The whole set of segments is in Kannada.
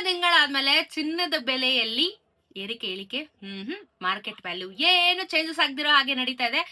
ತಿಂಗಳಾದ್ಮೇಲೆ ಚಿನ್ನದ ಬೆಲೆಯಲ್ಲಿ ಏರಿಕೆ ಇಳಿಕೆ ಮಾರ್ಕೆಟ್ ವ್ಯಾಲ್ಯೂ ಏನು ಚೇಂಜಸ್ ಆಗದಿರೋ ಹಾಗೆ ನಡೀತಾ ಇದೆ.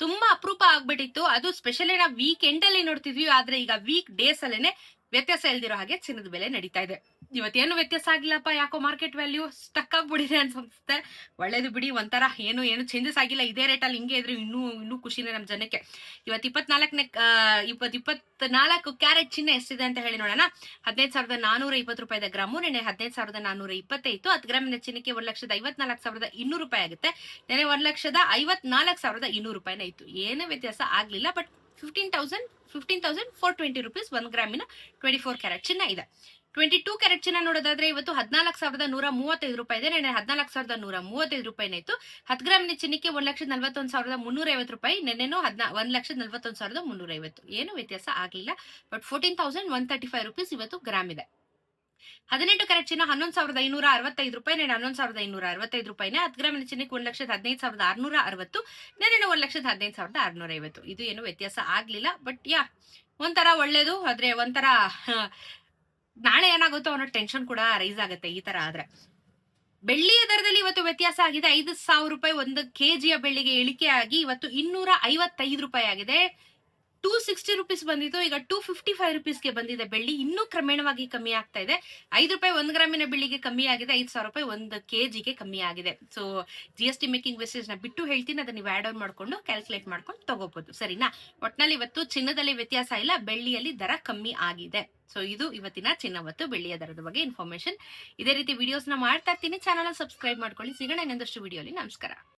ತುಂಬಾ ಅಪರೂಪ ಆಗ್ಬಿಟ್ಟಿತ್ತು. ಅದು ಸ್ಪೆಷಲಿ ನಾವು ವೀಕ್ ಎಂಡ್ ಅಲ್ಲಿ ನೋಡ್ತಿದ್ವಿ, ಆದ್ರೆ ಈಗ ವೀಕ್ ಡೇಸ್ ಅಲ್ಲೇನೆ ವ್ಯತ್ಯಾಸ ಇಲ್ದಿರೋ ಹಾಗೆ ಚಿನ್ನದ ಬೆಲೆ ನಡೀತಾ ಇದೆ. ಇವತ್ತೇನು ವ್ಯತ್ಯಾಸ ಆಗಿಲ್ಲಪ್ಪ, ಯಾಕೋ ಮಾರ್ಕೆಟ್ ವ್ಯಾಲ್ಯೂ ಸ್ಟಕ್ ಆಗ್ಬಿಟ್ಟಿದೆ ಅನ್ಸುತ್ತೆ. ಒಳ್ಳೇದು ಬಿಡಿ, ಒಂಥರ ಏನು ಚೇಂಜಸ್ ಆಗಿಲ್ಲ. ಇದೇ ರೇಟಲ್ಲಿ ಹಿಂಗೆ ಇದ್ರೆ ಇನ್ನೂ ಖುಷಿನೇ ನಮ್ ಜನಕ್ಕೆ. ಇವತ್ತು 24 ಕ್ಯಾರೆಟ್ ಚಿನ್ನ ಎಷ್ಟಿದೆ ಅಂತ ಹೇಳಿ ನೋಡೋಣ. 15,420 ರೂಪಾಯಿ ಗ್ರಾಮು. ನೆನೆ 15,420 ಇತ್ತು. 10 ಗ್ರಾಮಿನ ಚಿನ್ನಕ್ಕೆ 1,54,200 ರೂಪಾಯಿ ಆಗುತ್ತೆ. ನೆನೆ 1,54,200 ರೂಪಾಯಿನ ಇತ್ತು. ಏನು ವ್ಯತ್ಯಾಸ ಆಗ್ಲಿಲ್ಲ. ಬಟ್ 15,420 ರುಪೀಸ್ 1 ಗ್ರಾಮಿನ 24 ಕ್ಯಾರೆಟ್ ಚಿನ್ನ ಇದೆ. 22 ಕ್ಯಾರೆಟ್ ಚಿನ್ನ ನೋಡೋದಾದ್ರೆ ಇವತ್ತು 14,135 ರೂಪಾಯಿ ಇದೆ. ನೆನೆ 14,135 ರೂಪಾಯಿನ ಇತ್ತು. 10 ಗ್ರಾಮಿನ ಚಿನ್ನಕ್ಕೆ 1,41,350 ರೂಪಾಯಿ. ನೆನೆನೂ 1,41,350. ಏನು ವ್ಯತ್ಯಾಸ ಆಗ್ಲಿಲ್ಲ. ಬಟ್ 14,135 ರುಪೀಸ್ ಇವತ್ತು ಗ್ರಾಮ್ ಇದೆ. 18 ಕ್ಯಾರೆಟ್ ಚಿನ್ನ 11,565 ರೂಪಾಯಿ. ನೆನೆ 11,565 ರೂಪಾಯಿನೇ. 10 ಗ್ರಾಮಿನ ಚಿನ್ನಕ್ಕೆ 1,15,660. ನೆನೆ 1,15,650. ಇದು ಏನು ವ್ಯತ್ಯಾಸ ಆಗ್ಲಿಲ್ಲ. ಬಟ್ ಒಂಥರ ಒಳ್ಳೇದು. ಆದ್ರೆ ಒಂಥರ ನಾಳೆ ಏನಾಗುತ್ತೋ ಅನ್ನೋ ಟೆನ್ಷನ್ ಕೂಡ ರೈಸ್ ಆಗುತ್ತೆ ಈ ತರ ಆದ್ರೆ. ಬೆಳ್ಳಿಯ ದರದಲ್ಲಿ ಇವತ್ತು ವ್ಯತ್ಯಾಸ ಆಗಿದೆ. 5,000 ರೂಪಾಯಿ 1 ಕೆಜಿಯ ಬೆಳ್ಳಿಗೆ ಇಳಿಕೆ ಆಗಿ ಇವತ್ತು 255 ರೂಪಾಯಿ ಆಗಿದೆ. 260 ರುಪೀಸ್ ಬಂದಿತ್ತು, ಈಗ 255 ರುಪೀಸ್ಗೆ ಬಂದಿದೆ ಬೆಳ್ಳಿ. ಇನ್ನೂ ಕ್ರಮೇಣವಾಗಿ ಕಮ್ಮಿ ಆಗ್ತಾ ಇದೆ. 5 ರೂಪಾಯಿ 1 ಗ್ರಾಮಿನ ಬೆಳ್ಳಿಗೆ ಕಮ್ಮಿ ಆಗಿದೆ. 5,000 ರೂಪಾಯಿ 1 ಕೆಜಿಗೆ ಕಮ್ಮಿ ಆಗಿದೆ. ಸೊ GST ಮೇಕಿಂಗ್ ವೆಸ್ಟೇಜ್ ನ ಬಿಟ್ಟು ಹೇಳ್ತೀನಿ, ಅದನ್ನ ನೀವು ಆಡ್ ಆನ್ ಮಾಡ್ಕೊಂಡು ಕ್ಯಾಲ್ಕುಲೇಟ್ ಮಾಡ್ಕೊಂಡು ತಗೋಬಹುದು. ಸರಿನಾ? ಒಟ್ನಲ್ಲಿ ಇವತ್ತು ಚಿನ್ನದಲ್ಲಿ ವ್ಯತ್ಯಾಸ ಇಲ್ಲ, ಬೆಳ್ಳಿಯಲ್ಲಿ ದರ ಕಮ್ಮಿ ಆಗಿದೆ. ಸೊ ಇದು ಇವತ್ತಿನ ಚಿನ್ನ ಮತ್ತು ಬೆಳ್ಳಿಯ ದರದ ಬಗ್ಗೆ ಇನ್ಫಾರ್ಮೇಶನ್. ಇದೇ ರೀತಿ ವಿಡಿಯೋಸ್ ನ ಮಾಡ್ತಾ ಇರ್ತೀನಿ. ಚಾನಲ್ ಸಬ್ಸ್ಕ್ರೈಬ್ ಮಾಡ್ಕೊಳ್ಳಿ. ಸಿಗೋಣ ಇನ್ನೊಂದಷ್ಟು ವಿಡಿಯೋಲಿ. ನಮಸ್ಕಾರ.